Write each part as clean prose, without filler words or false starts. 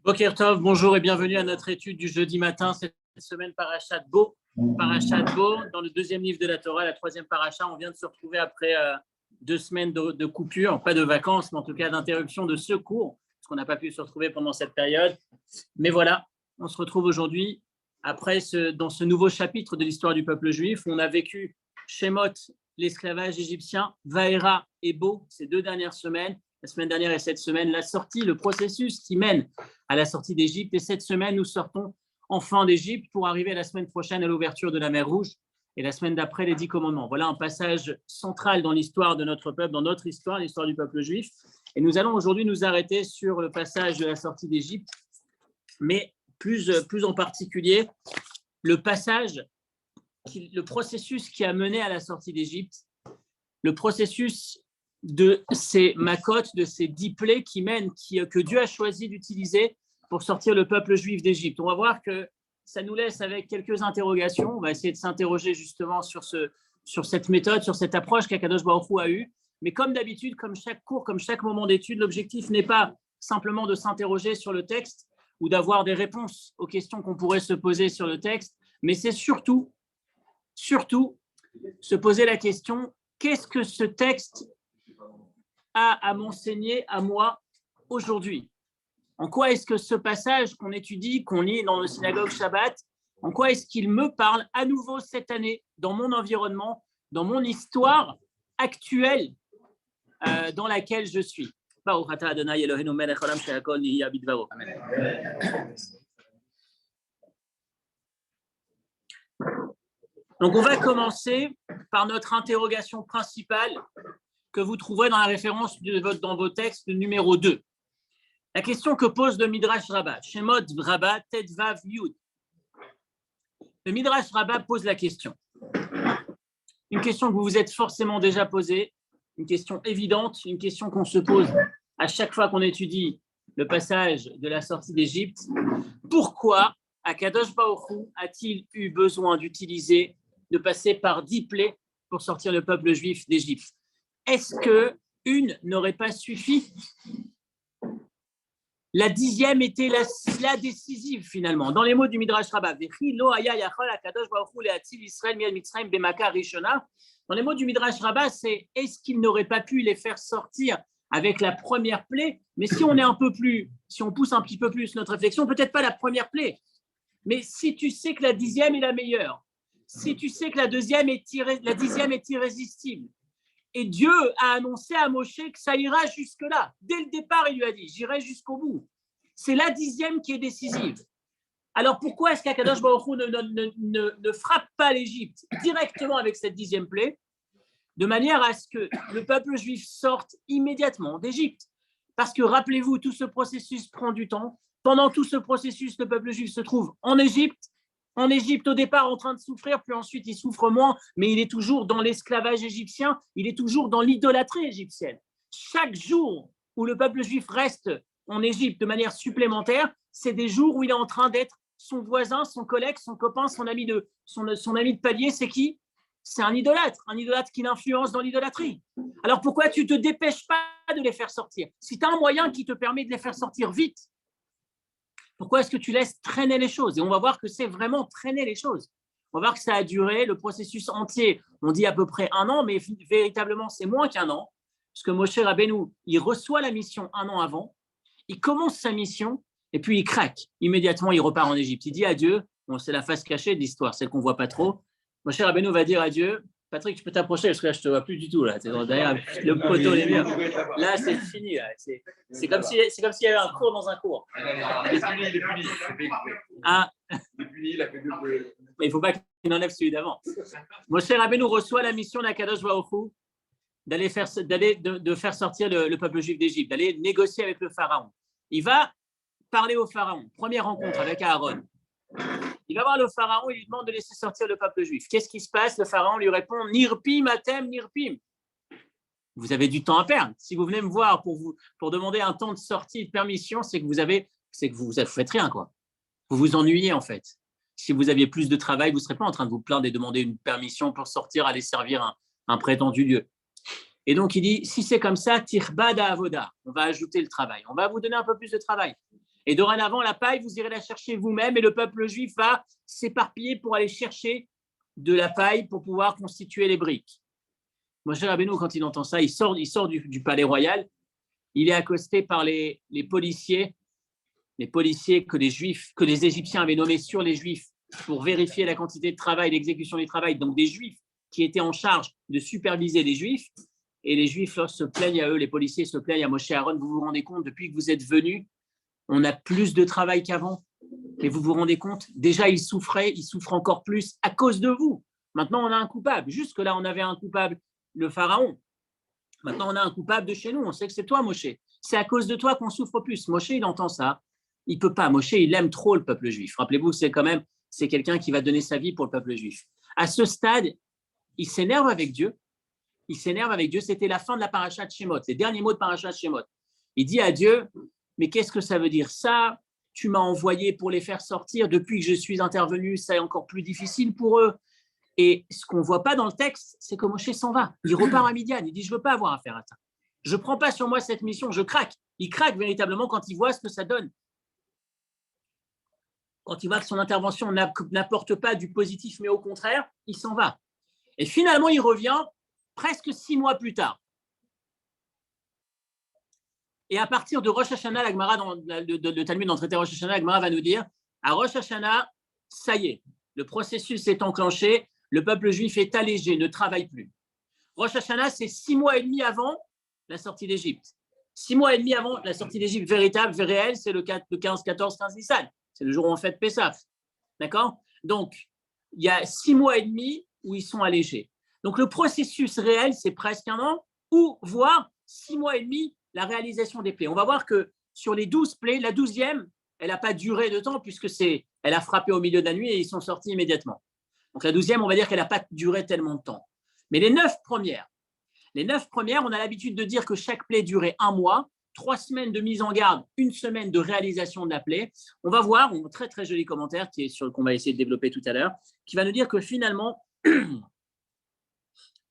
Boker Tov, bonjour et bienvenue à notre étude du jeudi matin, cette semaine Parashat Bo. Parashat Bo, dans le deuxième livre de la Torah, la troisième paracha. On vient de se retrouver après 2 semaines de coupure, pas de vacances, mais en tout cas d'interruption de secours, parce qu'on n'a pas pu se retrouver pendant cette période. Mais voilà, on se retrouve aujourd'hui après dans ce nouveau chapitre de l'histoire du peuple juif. On a vécu Shemot, l'esclavage égyptien, Vaera et Bo, ces 2 dernières semaines. La semaine dernière et cette semaine, la sortie, le processus qui mène à la sortie d'Égypte. Et cette semaine, nous sortons enfin d'Égypte pour arriver la semaine prochaine à l'ouverture de la mer Rouge et la semaine d'après les 10 commandements. Voilà un passage central dans l'histoire de notre peuple, dans notre histoire, l'histoire du peuple juif. Et nous allons aujourd'hui nous arrêter sur le passage de la sortie d'Égypte, mais plus en particulier le passage, le processus qui a mené à la sortie d'Égypte, le processus de ces makotes, de ces 10 plaies que Dieu a choisi d'utiliser pour sortir le peuple juif d'Égypte. On va voir que ça nous laisse avec quelques interrogations. On va essayer de s'interroger justement sur cette méthode, sur cette approche qu'Akadosh Baruch Hu a eue. Mais comme d'habitude, comme chaque cours, comme chaque moment d'étude, l'objectif n'est pas simplement de s'interroger sur le texte ou d'avoir des réponses aux questions qu'on pourrait se poser sur le texte, mais c'est surtout se poser la question, qu'est-ce que ce texte a à m'enseigner à moi aujourd'hui? En quoi est-ce que ce passage qu'on étudie, qu'on lit dans le synagogue Shabbat, en quoi est-ce qu'il me parle à nouveau cette année dans mon environnement, dans mon histoire actuelle dans laquelle je suis? Donc on va commencer par notre interrogation principale que vous trouverez dans la référence dans vos textes numéro 2. La question que pose le Midrash Rabbah, Shemot Rabbah, Tetvav Yud. Le Midrash Rabbah pose la question. Une question que vous vous êtes forcément déjà posée, une question évidente, une question qu'on se pose à chaque fois qu'on étudie le passage de la sortie d'Égypte. Pourquoi Akadosh Baruch Hu a-t-il eu besoin de passer par 10 plaies pour sortir le peuple juif d'Égypte? Est-ce qu'une n'aurait pas suffi? La 10e était la décisive finalement. Dans les mots du Midrash Rabbah, dans les mots du Midrash Rabbah, c'est est-ce qu'il n'aurait pas pu les faire sortir avec la première plaie? Mais si on pousse un petit peu plus notre réflexion, peut-être pas la première plaie, mais si tu sais que la 10e est la meilleure, si tu sais que la 10e est irrésistible, et Dieu a annoncé à Moshe que ça ira jusque-là. Dès le départ, il lui a dit, j'irai jusqu'au bout. C'est la 10e qui est décisive. Alors pourquoi est-ce qu'Akadosh Baruch Hu ne frappe pas l'Égypte directement avec cette 10e plaie, de manière à ce que le peuple juif sorte immédiatement d'Égypte? Parce que rappelez-vous, tout ce processus prend du temps. Pendant tout ce processus, le peuple juif se trouve en Égypte au départ en train de souffrir, puis ensuite il souffre moins, mais il est toujours dans l'esclavage égyptien, il est toujours dans l'idolâtrie égyptienne. Chaque jour où le peuple juif reste en Égypte de manière supplémentaire, c'est des jours où il est en train d'être son voisin, son collègue, son copain, son ami de palier. C'est qui? C'est un idolâtre qui l'influence dans l'idolâtrie. Alors pourquoi tu ne te dépêches pas de les faire sortir? Si tu as un moyen qui te permet de les faire sortir vite, pourquoi est-ce que tu laisses traîner les choses? Et on va voir que c'est vraiment traîner les choses. On va voir que ça a duré, le processus entier, on dit à peu près 1 an, mais véritablement c'est moins qu'1 an, parce que Moshe Rabbeinu, il reçoit la mission 1 an avant, il commence sa mission, et puis il craque. Immédiatement, il repart en Égypte. Il dit à Dieu, bon, c'est la face cachée de l'histoire, celle qu'on ne voit pas trop. Moshe Rabbeinu va dire à Dieu, Patrick, tu peux t'approcher, parce que là, je ne te vois plus du tout. Là. Derrière le poteau, les murs. Là, c'est fini. Là. C'est comme s'il y avait un cours dans un cours. Il est puni. Ah. Il est puni, il a fait 2 plaies. Mais il ne faut pas qu'il enlève celui d'avant. Moshe Rabbeinu reçoit la mission d'Akadosh Baruch Hu de faire sortir le peuple juif d'Égypte, d'aller négocier avec le pharaon. Il va parler au pharaon. Première rencontre avec Aaron. Il va voir le pharaon et lui demande de laisser sortir le peuple juif. Qu'est-ce qui se passe? Le pharaon lui répond « Nirpim atem nirpim ». Vous avez du temps à perdre. Si vous venez me voir pour demander un temps de sortie de permission, c'est que vous faites rien, quoi. Vous vous ennuyez en fait. Si vous aviez plus de travail, vous ne serez pas en train de vous plaindre et demander une permission pour sortir, aller servir un prétendu Dieu. Et donc, il dit, si c'est comme ça, tirbada avoda, on va ajouter le travail. On va vous donner un peu plus de travail. Et dorénavant, la paille, vous irez la chercher vous-même et le peuple juif va s'éparpiller pour aller chercher de la paille pour pouvoir constituer les briques. Moshe Rabbeinu, quand il entend ça, il sort du palais royal. Il est accosté par les policiers que les Égyptiens avaient nommés sur les Juifs pour vérifier la quantité de travail, l'exécution du travail, donc des Juifs qui étaient en charge de superviser les Juifs. Et les Juifs se plaignent à eux, les policiers se plaignent à Moshe Aaron. Vous vous rendez compte, depuis que vous êtes venus, on a plus de travail qu'avant. Et vous vous rendez compte, déjà ils souffrent encore plus à cause de vous. Maintenant, on a un coupable. Jusque-là, on avait un coupable, le pharaon. Maintenant, on a un coupable de chez nous. On sait que c'est toi, Moshe. C'est à cause de toi qu'on souffre plus. Moshe, il entend ça. Il ne peut pas. Moshe, il aime trop le peuple juif. Rappelez-vous, c'est quelqu'un qui va donner sa vie pour le peuple juif. À ce stade, il s'énerve avec Dieu. C'était la fin de la paracha de Shemot, les derniers mots de paracha de Shemot. Il dit à Dieu, mais qu'est-ce que ça veut dire ça? Tu m'as envoyé pour les faire sortir. Depuis que je suis intervenu, ça est encore plus difficile pour eux. Et ce qu'on ne voit pas dans le texte, c'est que Moshe s'en va. Il repart à Midian. Il dit, je ne veux pas avoir affaire à ça. Je ne prends pas sur moi cette mission. Je craque. Il craque véritablement quand il voit ce que ça donne. Quand il voit que son intervention n'apporte pas du positif, mais au contraire, il s'en va. Et finalement, il revient presque 6 mois plus tard. Et à partir de Rosh Hashanah, la Gemara, le Talmud dans le traité Rosh Hashanah, la Gemara va nous dire, à Rosh Hashanah, ça y est, le processus est enclenché, le peuple juif est allégé, ne travaille plus. Rosh Hashanah, c'est 6 mois et demi avant la sortie d'Égypte. 6 mois et demi avant la sortie d'Égypte véritable, réelle, c'est le 15, 14, 15 Nissan. C'est le jour où on fête Pessah. D'accord? Donc, il y a 6 mois et demi où ils sont allégés. Donc, le processus réel, c'est presque un an, ou voire 6 mois et demi, la réalisation des plaies. On va voir que sur les 12 plaies, la 12e, elle n'a pas duré de temps puisque elle a frappé au milieu de la nuit et ils sont sortis immédiatement. Donc, la 12e, on va dire qu'elle n'a pas duré tellement de temps. Mais les 9 premières, on a l'habitude de dire que chaque plaie durait 1 mois, 3 semaines de mise en garde, 1 semaine de réalisation de la plaie. On va voir, un très très joli commentaire qu'on va essayer de développer tout à l'heure, qui va nous dire que finalement, il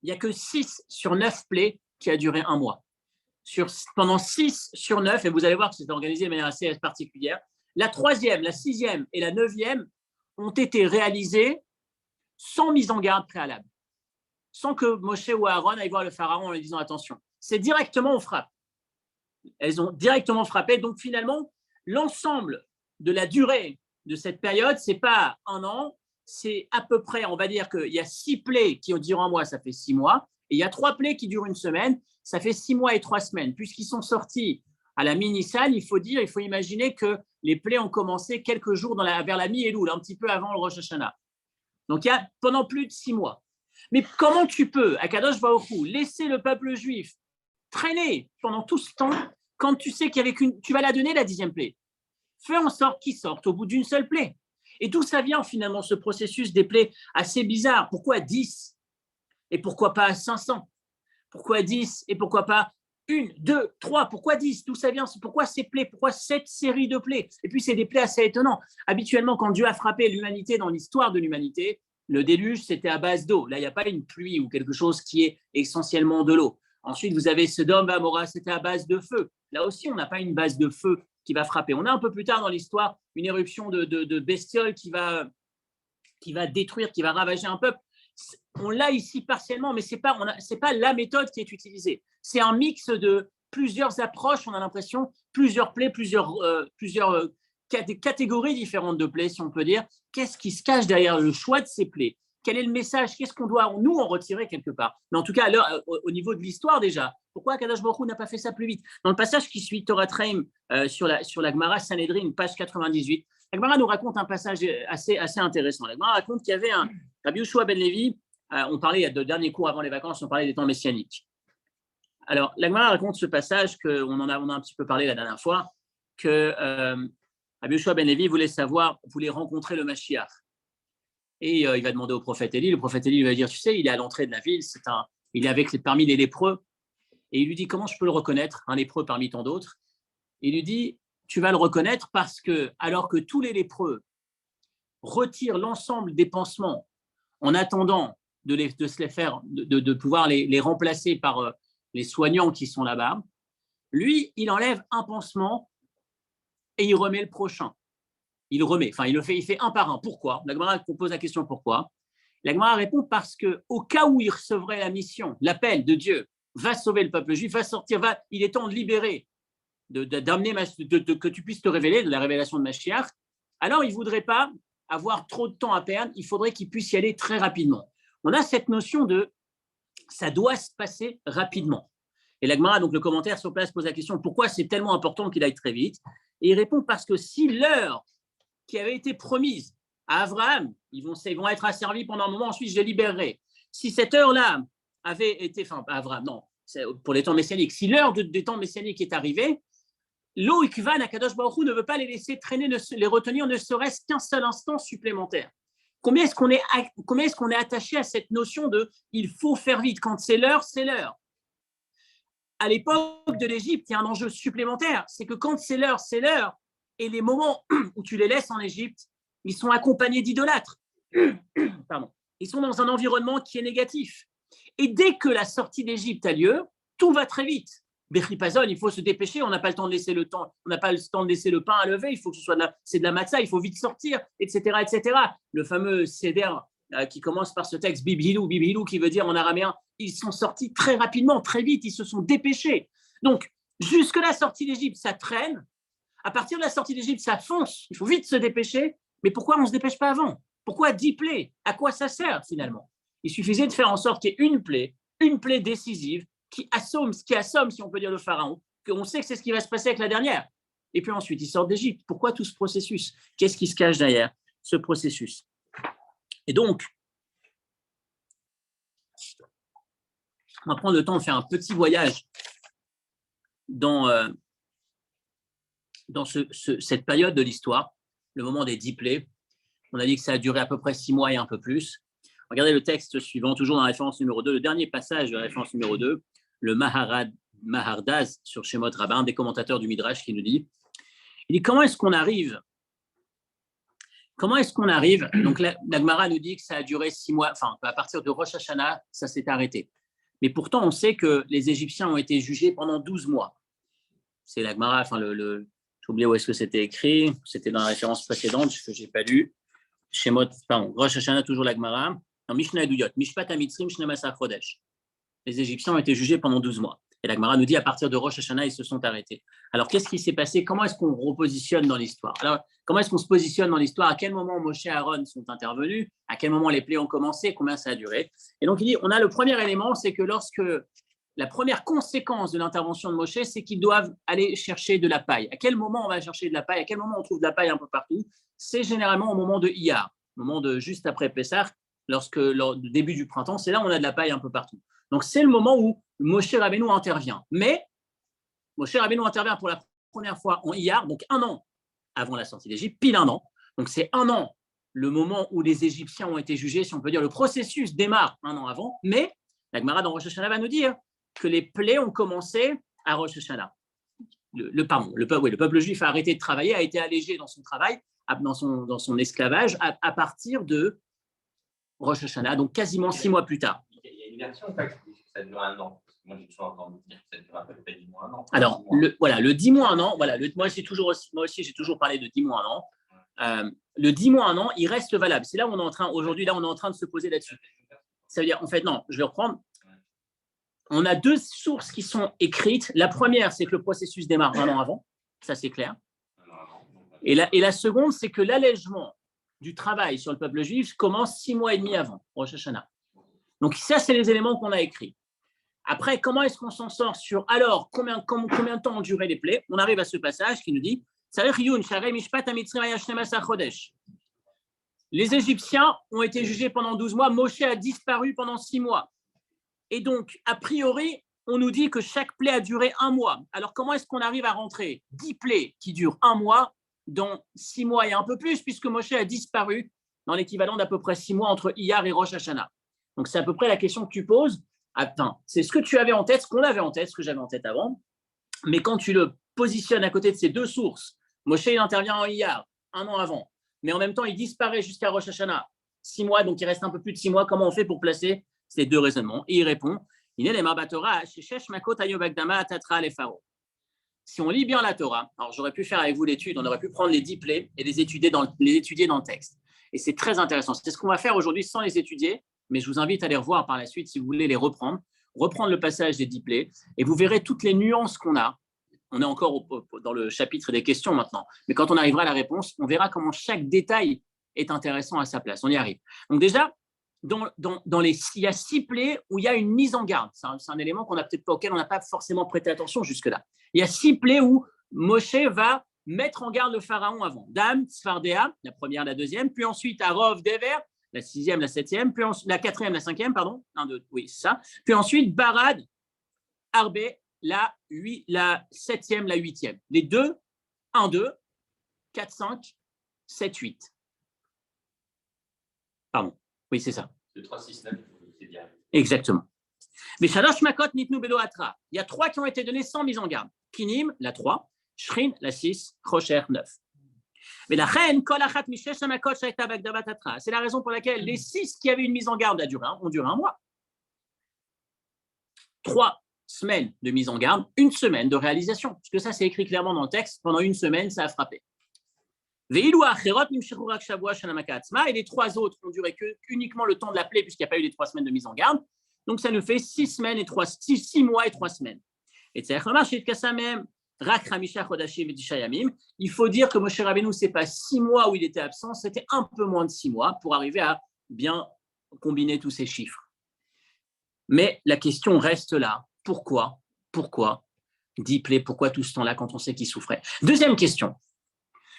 n'y a que 6 sur 9 plaies qui a duré 1 mois. Pendant 6 sur 9, et vous allez voir que c'est organisé de manière assez particulière, la 3e, la 6e et la 9e ont été réalisées sans mise en garde préalable, sans que Moshe ou Aaron aillent voir le pharaon en lui disant attention. C'est directement on frappe. Elles ont directement frappé. Donc finalement, l'ensemble de la durée de cette période, ce n'est pas 1 an, c'est à peu près, on va dire qu'il y a 6 plaies qui durent 1 mois, ça fait 6 mois, et il y a 3 plaies qui durent 1 semaine, ça fait 6 mois et 3 semaines. Puisqu'ils sont sortis à la mi-Nissan, il faut imaginer que les plaies ont commencé quelques jours vers la mi-Elul, un petit peu avant le Rosh Hashanah. Donc il y a pendant plus de 6 mois. Mais comment tu peux, Akadosh Baruch Hu, laisser le peuple juif traîner pendant tout ce temps quand tu sais tu vas la donner la 10e plaie? Fais en sorte qu'ils sortent au bout d'une seule plaie. Et d'où ça vient finalement ce processus des plaies assez bizarre? Pourquoi 10 et pourquoi pas 500? Pourquoi 10 et pourquoi pas 1, 2, 3? Pourquoi 10? D'où ça vient? Pourquoi ces plaies? Pourquoi cette série de plaies? Et puis c'est des plaies assez étonnantes. Habituellement, quand Dieu a frappé l'humanité dans l'histoire de l'humanité, le déluge, c'était à base d'eau. Là, il n'y a pas une pluie ou quelque chose qui est essentiellement de l'eau. Ensuite, vous avez Sodome et Amora, c'était à base de feu. Là aussi, on n'a pas une base de feu qui va frapper. On a un peu plus tard dans l'histoire une éruption de bestioles qui va détruire, qui va ravager un peuple. On l'a ici partiellement, mais ce n'est pas la méthode qui est utilisée. C'est un mix de plusieurs approches, on a l'impression, plusieurs plaies, plusieurs catégories différentes de plaies, si on peut dire. Qu'est-ce qui se cache derrière le choix de ces plaies? Quel est le message? Qu'est-ce qu'on doit, nous, en retirer quelque part? Mais en tout cas, au niveau de l'histoire déjà, pourquoi Akadosh Baruch Hu n'a pas fait ça plus vite? Dans le passage qui suit Torah Traim sur la Gemara Sanhedrin, page 98, la Gemara nous raconte un passage assez intéressant. La Gemara raconte qu'il y avait un Rabbi Yoshua ben Levi, on parlait, il y a 2 derniers cours avant les vacances, on parlait des temps messianiques. Alors, la Gemara raconte ce passage qu'on en a un petit peu parlé la dernière fois, que Rabbi Yoshua ben Levi voulait rencontrer le Mashiach. Et il va demander au prophète Élie. Le prophète Élie va dire, tu sais, il est à l'entrée de la ville, il est parmi les lépreux. Et il lui dit, comment je peux le reconnaître, un lépreux parmi tant d'autres? Il lui dit, tu vas le reconnaître parce que, alors que tous les lépreux retirent l'ensemble des pansements en attendant de pouvoir les remplacer par les soignants qui sont là-bas, lui, il enlève un pansement et il remet le prochain. Il fait un par un. Pourquoi? La Gemara pose la question pourquoi. La Gemara répond parce qu'au cas où il recevrait la mission, l'appel de Dieu, va sauver le peuple juif, va sortir, il est temps de libérer, d'amener que tu puisses te révéler, de la révélation de Mashiach, alors il ne voudrait pas avoir trop de temps à perdre, il faudrait qu'il puisse y aller très rapidement. On a cette notion de ça doit se passer rapidement. Et la Gemara, donc le commentaire sur place, pose la question pourquoi c'est tellement important qu'il aille très vite. Et il répond parce que si l'heure qui avait été promise à Abraham, ils vont être asservis pendant un moment, ensuite je les libérerai. Si cette heure-là avait été, Abraham, non, pour les temps messianiques, si l'heure des temps messianiques est arrivée, Lo Ikvan Akadosh Baruch Hu ne veut pas les laisser traîner, les retenir, ne serait-ce qu'un seul instant supplémentaire. Combien est-ce qu'on est attaché à cette notion de il faut faire vite, quand c'est l'heure, c'est l'heure. À l'époque de l'Égypte, il y a un enjeu supplémentaire, c'est que quand c'est l'heure, et les moments où tu les laisses en Égypte, ils sont accompagnés d'idolâtres. Pardon. Ils sont dans un environnement qui est négatif. Et dès que la sortie d'Égypte a lieu, tout va très vite. Bechipazon, il faut se dépêcher, on n'a pas le temps de laisser le temps, on n'a pas le temps de laisser le pain à lever, il faut que ce soit c'est de la matzah, il faut vite sortir, etc., etc. Le fameux seder qui commence par ce texte Bibhilou, qui veut dire en araméen, ils sont sortis très rapidement, très vite, ils se sont dépêchés. Donc, jusque la sortie d'Égypte, ça traîne. À partir de la sortie d'Égypte, ça fonce. Il faut vite se dépêcher. Mais pourquoi on ne se dépêche pas avant? Pourquoi 10 plaies? À quoi ça sert finalement? Il suffisait de faire en sorte qu'il y ait une plaie décisive qui assomme, si on peut dire, le pharaon, qu'on sait que c'est ce qui va se passer avec la dernière. Et puis ensuite, ils sortent d'Égypte. Pourquoi tout ce processus? Qu'est-ce qui se cache derrière ce processus? Et donc, on va prendre le temps de faire un petit voyage dans cette période de l'histoire, le moment des 10 plaies. On a dit que ça a duré à peu près 6 mois et un peu plus. Regardez le texte suivant, toujours dans la référence numéro 2, le dernier passage de la référence numéro 2, le Mahardaz sur Shemot Rabbin, un des commentateurs du Midrash qui nous dit, il dit comment est-ce qu'on arrive Donc la Gemara nous dit que ça a duré 6 mois, enfin à partir de Rosh Hashanah, ça s'est arrêté. Mais pourtant, on sait que les Égyptiens ont été jugés pendant 12 mois. C'est la Gemara, j'ai oublié où est-ce que c'était écrit, c'était dans la référence précédente que je n'ai pas lu. Rosh Hashanah, toujours la Gemara. Non, Mishnah Eduyot, Mishpat Amitzrim, Shnemasa Chodesh. Les Égyptiens ont été jugés pendant 12 mois. Et la Gemara nous dit à partir de Rosh Hashanah, ils se sont arrêtés. Alors, qu'est-ce qui s'est passé? Comment est-ce qu'on repositionne dans l'histoire? Alors, comment est-ce qu'on se positionne dans l'histoire? À quel moment Moshe et Aaron sont intervenus? À quel moment les plaies ont commencé? Combien ça a duré? Et donc, il dit, on a le premier élément, c'est que lorsque la première conséquence de l'intervention de Moshe, c'est qu'ils doivent aller chercher de la paille. À quel moment on va chercher de la paille? À quel moment on trouve de la paille un peu partout? C'est généralement au moment de Iyar, au moment de juste après Pessah, lors du début du printemps, c'est là où on a de la paille un peu partout. Donc, c'est le moment où Moshe Rabbeinu intervient. Mais Moshe Rabbeinu intervient pour la première fois en Iyar, donc 1 an avant la sortie d'Égypte, pile 1 an. Donc, c'est 1 an, le moment où les Égyptiens ont été jugés, si on peut dire, le processus démarre 1 an avant. Mais la Gemara dans Rosh Hashanah va nous dire que les plaies ont commencé à Rosh Hashanah. Le peuple juif a arrêté de travailler, a été allégé dans son travail, dans son esclavage, à partir de Rosh Hashanah, donc quasiment 6 mois plus tard. Il y a une version, en fait, que ça dure 1 an. Moi, j'ai toujours entendu dire que ça dure à peu près 10 mois, 1 an. Alors, le 10 mois, 1 an, moi aussi, j'ai toujours parlé de 10 mois, 1 an. Le 10 mois, 1 an, il reste valable. C'est là où on est en train, aujourd'hui, on est en train de se poser là-dessus. Ça veut dire, en fait, non, je vais reprendre. On a 2 sources qui sont écrites. La première, c'est que le processus démarre 1 an avant. Ça, c'est clair. Et la seconde, c'est que l'allègement du travail sur le peuple juif commence 6 mois et demi avant Rosh Hashanah. Donc, ça, c'est les éléments qu'on a écrits. Après, comment est-ce qu'on s'en sort sur alors combien de temps ont duré les plaies? On arrive à ce passage qui nous dit les Égyptiens ont été jugés pendant 12 mois. Moshe a disparu pendant 6 mois. Et donc, a priori, on nous dit que chaque plaie a duré 1 mois. Alors, comment est-ce qu'on arrive à rentrer 10 plaies qui durent 1 mois dans 6 mois et un peu plus, puisque Moshe a disparu dans l'équivalent d'à peu près 6 mois entre Iyar et Rosh Hashanah. Donc, c'est à peu près la question que tu poses. Attends, c'est ce que tu avais en tête, ce qu'on avait en tête, ce que j'avais en tête avant. Mais quand tu le positionnes à côté de ces 2 sources, Moshe il intervient en Iyar 1 an avant, mais en même temps, il disparaît jusqu'à Rosh Hashanah 6 mois, donc il reste un peu plus de 6 mois. Comment on fait pour placer ces 2 raisonnements? Et il répond Si on lit bien la Torah, alors j'aurais pu faire avec vous l'étude, on aurait pu prendre les 10 plaies et les étudier dans le texte. Et c'est très intéressant. C'est ce qu'on va faire aujourd'hui sans les étudier, mais je vous invite à les revoir par la suite si vous voulez les reprendre le passage des 10 plaies, et vous verrez toutes les nuances qu'on a. On est encore dans le chapitre des questions maintenant, mais quand on arrivera à la réponse, on verra comment chaque détail est intéressant à sa place. On y arrive. Donc déjà, il y a 6 plaies où il y a une mise en garde. C'est un élément auquel on n'a pas forcément prêté attention jusque-là. Il y a 6 plaies où Moshe va mettre en garde le pharaon avant. Dam, Sfardéa, la première, la deuxième, puis ensuite Arov, Dever, la 6e, la 7e, puis la 4e, la 5e, pardon. 1, 2, oui, c'est ça. Puis ensuite Barad, Arbe, la 7e, la 8e. Les 2, 1, 2, 4, 5, 7, 8. Pardon. Oui, c'est ça. Le 3, 6, 9, c'est bien. Exactement. Mais Shalosh Makot Nitnu Belo Atra. Il y a 3 qui ont été donnés sans mise en garde. Kinim, la 3. Shrin, la 6. Rocher, 9. Mais la reine, c'est la raison pour laquelle les 6 qui avaient une mise en garde ont duré un mois. 3 semaines de mise en garde, 1 semaine de réalisation. Parce que ça, c'est écrit clairement dans le texte. Pendant 1 semaine, ça a frappé. Et les 3 autres ont duré uniquement le temps de la plaie, puisqu'il n'y a pas eu les 3 semaines de mise en garde. Donc, ça nous fait 6 mois et 3 semaines. Et il faut dire que Moshe Rabbeinu, ce n'est pas 6 mois où il était absent, c'était un peu moins de 6 mois pour arriver à bien combiner tous ces chiffres. Mais la question reste là. Pourquoi 10 plaies, pourquoi tout ce temps-là quand on sait qu'il souffrait? Deuxième question.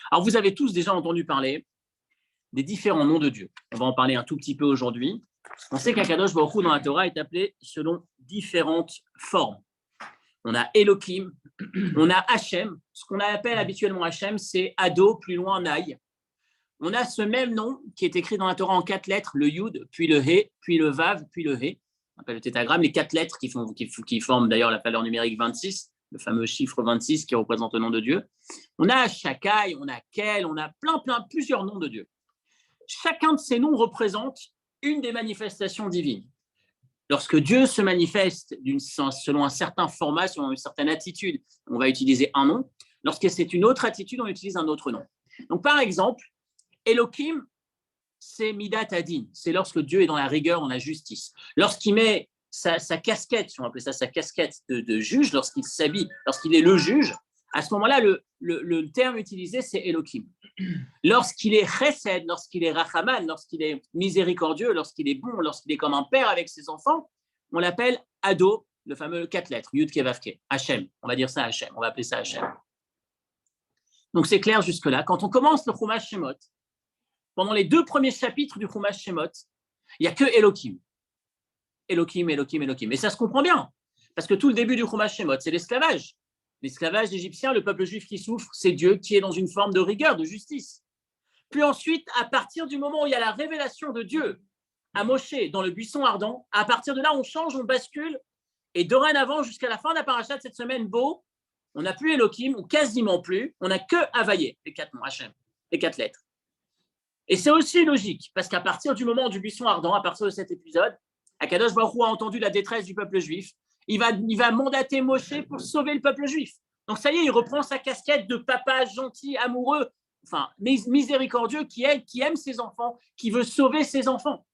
Alors, vous avez tous déjà entendu parler des différents noms de Dieu. On va en parler un tout petit peu aujourd'hui. On sait qu'Akadosh Baruch Hu dans la Torah est appelé selon différentes formes. On a Elohim, on a Hachem. Ce qu'on appelle habituellement Hachem, c'est Ado, plus loin Naï. On a ce même nom qui est écrit dans la Torah en 4 lettres, le Yud, puis le He, puis le Vav, puis le He. On appelle le tétragramme, les 4 lettres qui forment d'ailleurs la valeur numérique 26, le fameux chiffre 26 qui représente le nom de Dieu. On a Shakai, on a Kel, on a plusieurs noms de Dieu. Chacun de ces noms représente une des manifestations divines. Lorsque Dieu se manifeste selon un certain format, selon une certaine attitude, on va utiliser un nom. Lorsque c'est une autre attitude, on utilise un autre nom. Donc, par exemple, Elohim, c'est Midat Adin. C'est lorsque Dieu est dans la rigueur, dans la justice. Lorsqu'il met sa casquette, si on appelle ça sa casquette de juge, lorsqu'il s'habille, lorsqu'il est le juge, à ce moment-là, le terme utilisé, c'est Elohim. Lorsqu'il est chesed, lorsqu'il est rachaman, lorsqu'il est miséricordieux, lorsqu'il est bon, lorsqu'il est comme un père avec ses enfants, on l'appelle Ado, le fameux 4 lettres, Yud Ke Vav Ke, Hachem. On va dire ça Hachem, on va appeler ça Hachem. Donc c'est clair jusque-là. Quand on commence le Chumash Shemot, pendant les 2 premiers chapitres du Chumash Shemot, il n'y a que Elohim. Elohim, Elohim, Elohim. Et ça se comprend bien, parce que tout le début du Chumash Shemot, c'est l'esclavage. L'esclavage égyptien, le peuple juif qui souffre, c'est Dieu qui est dans une forme de rigueur, de justice. Puis ensuite, à partir du moment où il y a la révélation de Dieu à Moshe dans le buisson ardent, à partir de là, on change, on bascule, et dorénavant, jusqu'à la fin de la paracha de cette semaine, on n'a plus Elohim, ou quasiment plus, on n'a que Havayé, les 4 noms, Hachem, les 4 lettres. Et c'est aussi logique, parce qu'à partir du moment du buisson ardent, à partir de cet épisode, Akadosh Baruch Hu a entendu la détresse du peuple juif. Il va mandater Moshe pour sauver le peuple juif. Donc ça y est, il reprend sa casquette de papa gentil, amoureux, enfin miséricordieux, qui aime ses enfants, qui veut sauver ses enfants.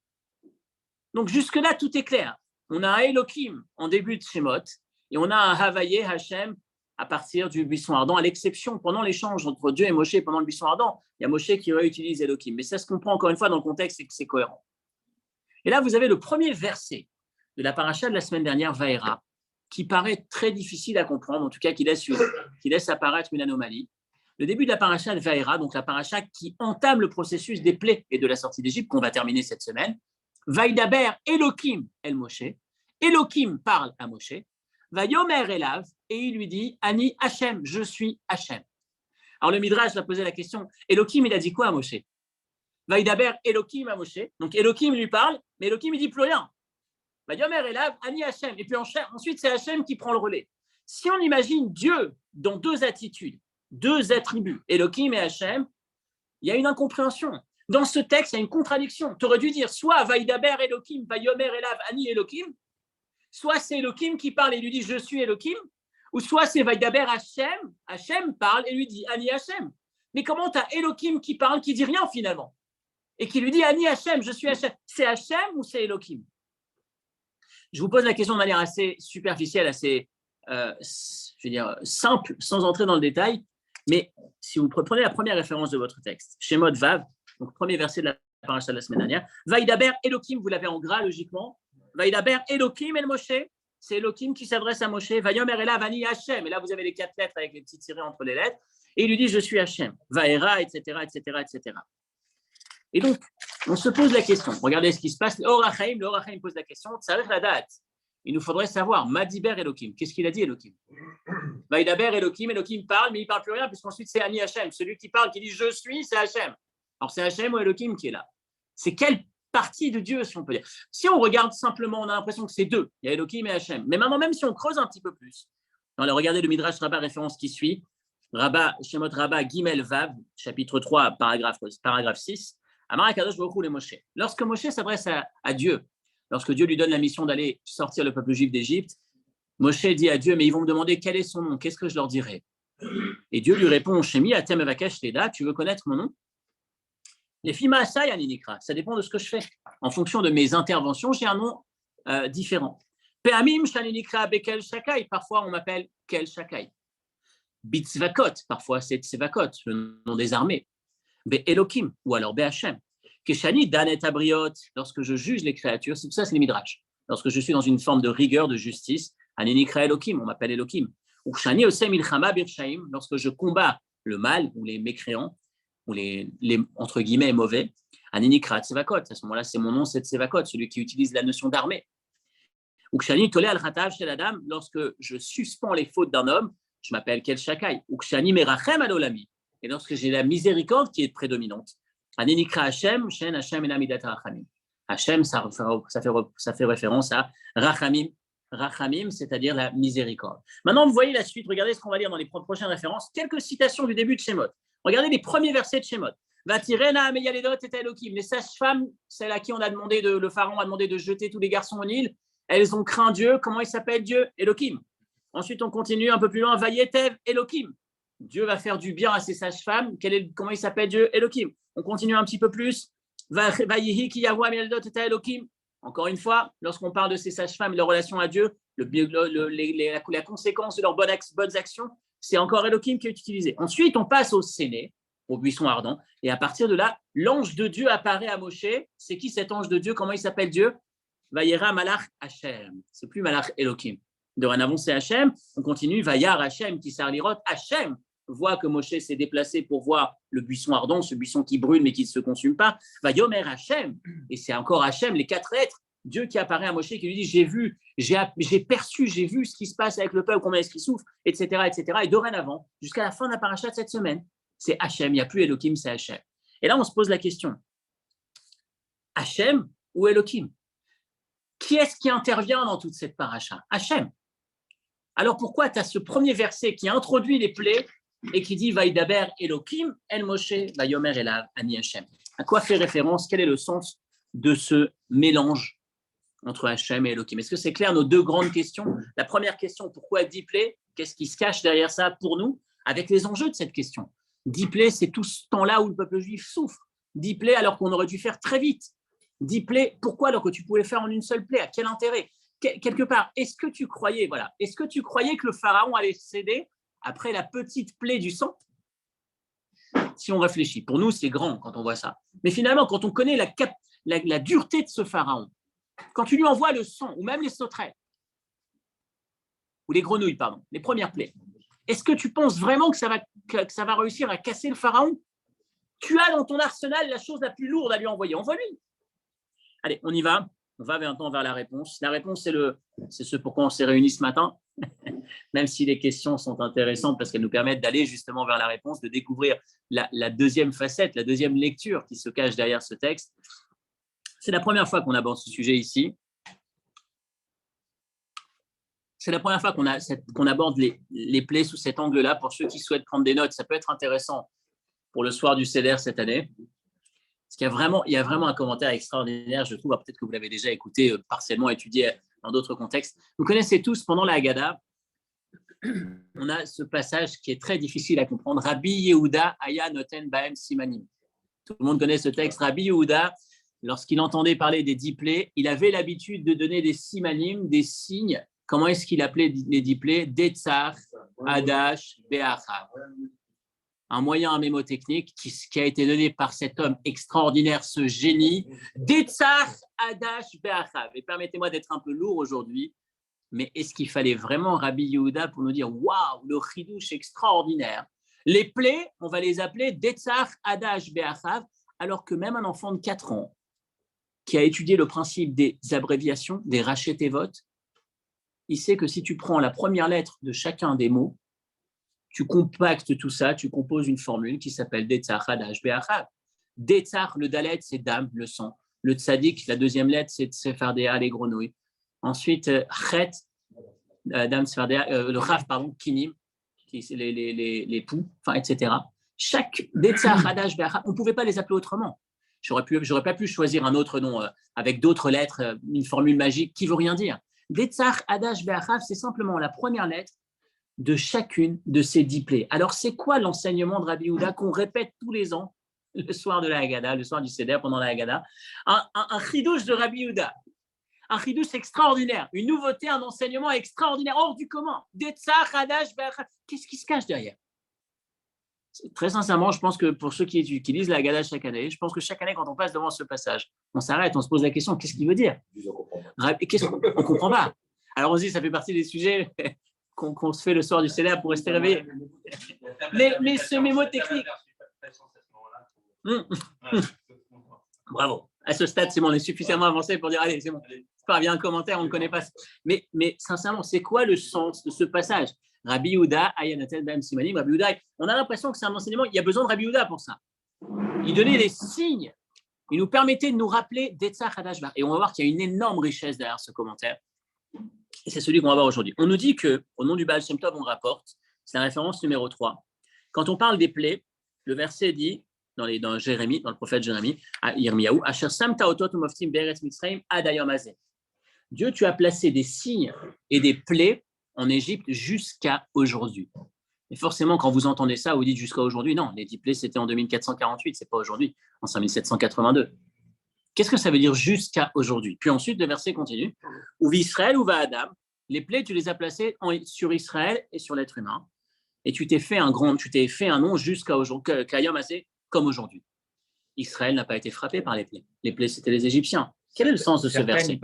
Donc jusque-là, tout est clair. On a un Elohim en début de Shemot, et on a un Havayé, Hachem, à partir du buisson ardent, à l'exception, pendant l'échange entre Dieu et Moshe, pendant le buisson ardent, il y a Moshe qui réutilise Elohim. Mais ça se comprend encore une fois dans le contexte, c'est que c'est cohérent. Et là, vous avez le premier verset de la paracha de la semaine dernière, Vaera, qui paraît très difficile à comprendre, en tout cas qui laisse apparaître une anomalie. Le début de la paracha de Vaera, donc la paracha qui entame le processus des plaies et de la sortie d'Égypte, qu'on va terminer cette semaine. Vaidaber Elohim El Moshe. Elohim parle à Moshe. Vayomer Elav, et il lui dit Ani Hachem, je suis Hachem. Alors le Midrash va poser la question, Elohim, il a dit quoi à Moshe? Vaidaber Elohim à Moshe. Donc Elohim lui parle, mais Elohim, il dit plus rien. Vayomer Elav, Ani Hachem. Et puis ensuite, c'est Hachem qui prend le relais. Si on imagine Dieu dans 2 attitudes, 2 attributs, Elohim et Hachem, il y a une incompréhension. Dans ce texte, il y a une contradiction. Tu aurais dû dire soit Vaidaber Elohim, Vayomer Elav, Ani Elohim, Soit c'est Elohim qui parle et lui dit je suis Elohim, ou soit c'est Vaidaber Hachem, Hachem parle et lui dit Ani Hachem. Mais comment tu as Elohim qui parle, qui dit rien finalement, et qui lui dit Ani Hachem, je suis Hachem. C'est Hachem ou c'est Elohim? Je vous pose la question de manière assez superficielle, assez simple, sans entrer dans le détail. Mais si vous prenez la première référence de votre texte, Shemot Vav, donc premier verset de la paracha de la semaine dernière, Vaidaber Elohim, vous l'avez en gras logiquement. Vaidaber Elohim El Moshe, c'est Elohim qui s'adresse à Moshe. Vayomer Elav Ani Hachem, et là vous avez les 4 lettres avec les petits tirés entre les lettres, et il lui dit je suis Hachem. Vaera, etc., etc., etc. Et donc, on se pose la question. Regardez ce qui se passe. Le Or HaChaim pose la question. Tsarech la date. Il nous faudrait savoir. Madiber Elohim. Qu'est-ce qu'il a dit Elohim? Vaidaber Elohim. Elohim parle, mais il ne parle plus rien, puisqu'ensuite c'est Ani Hachem. Celui qui parle, qui dit je suis, c'est Hachem. Alors c'est Hachem ou Elohim qui est là? C'est quelle partie de Dieu, si on peut dire? Si on regarde simplement, on a l'impression que c'est deux. Il y a Elohim et Hachem. Mais maintenant, même si on creuse un petit peu plus, regardez le Midrash Rabbah référence qui suit. Rabbah, Shemot Rabbah, Gimel Vav, chapitre 3, paragraphe 6. Lorsque Moshe s'adresse à Dieu, lorsque Dieu lui donne la mission d'aller sortir le peuple juif d'Égypte, Moshe dit à Dieu, mais ils vont me demander quel est son nom, qu'est-ce que je leur dirai? Et Dieu lui répond, Shemi atem avakesh teda, tu veux connaître mon nom? Les fima asai aninikra, ça dépend de ce que je fais. En fonction de mes interventions, j'ai un nom différent. Peamim shaninikra bekel shakai, parfois on m'appelle kel shakai. Bitzvakot, parfois c'est Tsevakot, le nom des armées. Be-Elohim, ou alors Be-Hachem. Keshani danet abriot, lorsque je juge les créatures, tout ça c'est les midrash. Lorsque je suis dans une forme de rigueur, de justice, Anenikra Elohim, on m'appelle Elohim. Ou Shani osem ilchama birshaim, lorsque je combats le mal ou les mécréants, ou les entre guillemets mauvais, Anenikra Tsevakot, à ce moment-là c'est mon nom, c'est Tsevakot, celui qui utilise la notion d'armée. Ou Shani tole al-Khatav shel Adam, lorsque je suspends les fautes d'un homme, je m'appelle Kel Shakai. Ou Shani merachem al-Olami. Et lorsque j'ai la miséricorde qui est prédominante, Anenikra Hashem, Shen Hashem Enamidat Rachamim. Hashem, ça fait référence à Rachamim, Rachamim, c'est-à-dire la miséricorde. Maintenant, vous voyez la suite, regardez ce qu'on va lire dans les prochaines références. Quelques citations du début de Shemot. Regardez les premiers versets de Shemot. Vatirena Ameyaledot et Elohim. Les sages-femmes, celles à qui on a demandé le pharaon a demandé de jeter tous les garçons au Nil, elles ont craint Dieu. Comment il s'appelle Dieu? Elohim. Ensuite, on continue un peu plus loin. Vayetev Elohim. Dieu va faire du bien à ses sages-femmes. Comment il s'appelle Dieu? Elohim. On continue un petit peu plus. Encore une fois, lorsqu'on parle de ces sages-femmes et leur relation à Dieu, la conséquence de leurs bonnes actions, c'est encore Elohim qui est utilisé. Ensuite, on passe au Séné, au buisson ardent, et à partir de là, l'ange de Dieu apparaît à Moshe. C'est qui cet ange de Dieu? Comment il s'appelle Dieu? Vayera Malach Hashem. C'est plus Malach Elohim. Dorénavant, c'est Hashem. On continue. Vayar Hashem qui s'arlirot. Hashem voit que Moshe s'est déplacé pour voir le buisson ardent, ce buisson qui brûle mais qui ne se consume pas. Vayomer Hashem. Et c'est encore Hashem, les 4 êtres. Dieu qui apparaît à Moshe, qui lui dit j'ai vu, j'ai perçu, j'ai vu ce qui se passe avec le peuple, combien est-ce qu'il souffre, etc., etc. Et dorénavant, jusqu'à la fin de la paracha de cette semaine, c'est Hashem. Il n'y a plus Elohim, c'est Hashem. Et là, on se pose la question Hashem ou Elohim? Qui est-ce qui intervient dans toute cette paracha? Hashem. Alors pourquoi tu as ce premier verset qui introduit les plaies et qui dit Vaidaber Elohim El Moshe Vayomer Elav Ani Hashem? À quoi fait référence? Quel est le sens de ce mélange entre Hashem et Elohim? Est-ce que c'est clair, nos 2 grandes questions? La première question, pourquoi 10 plaies? Qu'est-ce qui se cache derrière ça pour nous? Avec les enjeux de cette question. 10 plaies, c'est tout ce temps-là où le peuple juif souffre. 10 plaies alors qu'on aurait dû faire très vite. 10 plaies, pourquoi alors que tu pouvais faire en une seule plaie? À quel intérêt? Quelque part, est-ce que tu croyais que le pharaon allait céder après la petite plaie du sang? Si on réfléchit, pour nous c'est grand quand on voit ça. Mais finalement, quand on connaît la dureté de ce pharaon, quand tu lui envoies le sang, ou même les sauterelles, ou les grenouilles, pardon, les premières plaies, est-ce que tu penses vraiment que ça va réussir à casser le pharaon? Tu as dans ton arsenal la chose la plus lourde à lui envoyer. Envoie-lui. Allez, on y va. On va maintenant vers la réponse. La réponse, c'est ce pourquoi on s'est réunis ce matin, même si les questions sont intéressantes parce qu'elles nous permettent d'aller justement vers la réponse, de découvrir la deuxième facette, la deuxième lecture qui se cache derrière ce texte. C'est la première fois qu'on aborde ce sujet ici. C'est la première fois qu'on aborde les plaies sous cet angle-là. Pour ceux qui souhaitent prendre des notes, ça peut être intéressant pour le soir du Seder cette année. Parce qu'il y a vraiment un commentaire extraordinaire, je trouve. Peut-être que vous l'avez déjà écouté, partiellement étudié dans d'autres contextes. Vous connaissez tous, pendant la Haggadah, on a ce passage qui est très difficile à comprendre. Rabbi Yehuda aya noten baem simanim. Tout le monde connaît ce texte. Rabbi Yehuda, lorsqu'il entendait parler des 10 plaies, il avait l'habitude de donner des simanim, des signes. Comment est-ce qu'il appelait les 10 plaies? Detzar, Adash, Be'achav. Un moyen mémotechnique qui a été donné par cet homme extraordinaire, ce génie. Detzar, Adash, Be'achav. Et permettez-moi d'être un peu lourd aujourd'hui, mais est-ce qu'il fallait vraiment Rabbi Yehuda pour nous dire « Waouh, le chidouche extraordinaire ». Les plaies, on va les appeler Detzar, Adash, Be'achav, alors que même un enfant de 4 ans qui a étudié le principe des abréviations, des rachetevot, il sait que si tu prends la première lettre de chacun des mots, tu compactes tout ça, tu composes une formule qui s'appelle Detzar, Adash, Be'achav. Detzar, le dalet, c'est dame, le sang. Le tzadik, la deuxième lettre, c'est Tsefardéa, les grenouilles. Ensuite, Chet, dame Tsefardéa, le Chaf, pardon, Kinim, les poux, enfin, etc. Chaque Detzar, Adash, Be'achav, on ne pouvait pas les appeler autrement. J'aurais pas pu choisir un autre nom avec d'autres lettres, une formule magique qui ne veut rien dire. Detzar, Adash, Be'achav, c'est simplement la première lettre de chacune de ces 10 plaies. Alors, c'est quoi l'enseignement de Rabbi Yehuda qu'on répète tous les ans, le soir de la Haggadah, le soir du Seder, pendant la Haggadah? Un chidouche de Rabbi Yehuda, un chidouche extraordinaire, une nouveauté, un enseignement extraordinaire, hors du commun. Detzar, Adash, Be'achav. Qu'est-ce qui se cache derrière? Très sincèrement, je pense que pour ceux qui lisent la Haggadah chaque année, je pense que chaque année, quand on passe devant ce passage, on s'arrête, on se pose la question, qu'est-ce qu'il veut dire? Qu'est-ce qu'on ne comprend pas? Alors on se dit, ça fait partie des sujets qu'on se fait le soir du Seder pour rester réveillé. Mais ce mémo technique. Bravo. À ce stade, c'est bon, on est suffisamment avancé pour dire, allez, c'est bon. C'est pas bien un commentaire, on ne connaît pas. Mais sincèrement, c'est quoi le sens de ce passage? Rabbi Yehuda, Ayanatel, Bam Simanim, Rabbi Yehuda, on a l'impression que c'est un enseignement, il y a besoin de Rabbi Yehuda pour ça. Il donnait des signes, il nous permettait de nous rappeler Detzar Hadash Bar. Et on va voir qu'il y a une énorme richesse derrière ce commentaire. Et c'est celui qu'on va voir aujourd'hui. On nous dit qu'au nom du Baal Shem Tov, on rapporte, c'est la référence numéro 3. Quand on parle des plaies, le verset dit, dans Jérémie, dans le prophète Jérémie, à Yirmiyahu, Asher Samta Otot Umoftim Be'eretz Mitzrayim Ad Hayom Hazeh. Dieu, tu as placé des signes et des plaies en Égypte jusqu'à aujourd'hui. Et forcément, quand vous entendez ça, vous dites jusqu'à aujourd'hui. Non, les 10 plaies, c'était en 2448, c'est pas aujourd'hui, en 5782. Qu'est-ce que ça veut dire jusqu'à aujourd'hui? Puis ensuite, le verset continue. Ou Israël ou va Adam. Les plaies, tu les as placées sur Israël et sur l'être humain. Et tu t'es fait un nom jusqu'à aujourd'hui, Kayom Hazeh, comme aujourd'hui. Israël n'a pas été frappé par les plaies. Les plaies, c'était les Égyptiens. Quel est le sens de ce verset?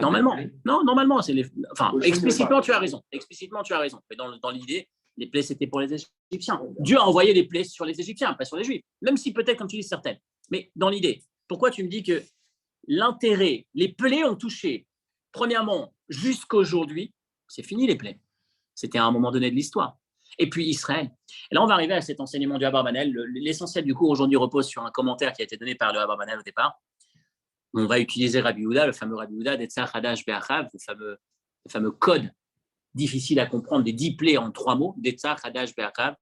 Normalement, non, normalement, explicitement, tu as raison. Explicitement, tu as raison. Mais dans l'idée, les plaies, c'était pour les Égyptiens. Dieu a envoyé les plaies sur les Égyptiens, pas sur les Juifs. Même si peut-être, comme tu dis, certaines. Mais dans l'idée, pourquoi tu me dis que l'intérêt, les plaies ont touché, premièrement, jusqu'à aujourd'hui, c'est fini les plaies. C'était à un moment donné de l'histoire. Et puis Israël. Et là, on va arriver à cet enseignement du Abarbanel. L'essentiel du cours aujourd'hui repose sur un commentaire qui a été donné par le Abarbanel au départ. On va utiliser Rabbi Yehuda, le fameux Rabbi Yehuda, Detzar Hadash Be'achav, le fameux code difficile à comprendre des 10 plaies en 3 mots, Detzar Hadash Be'achav.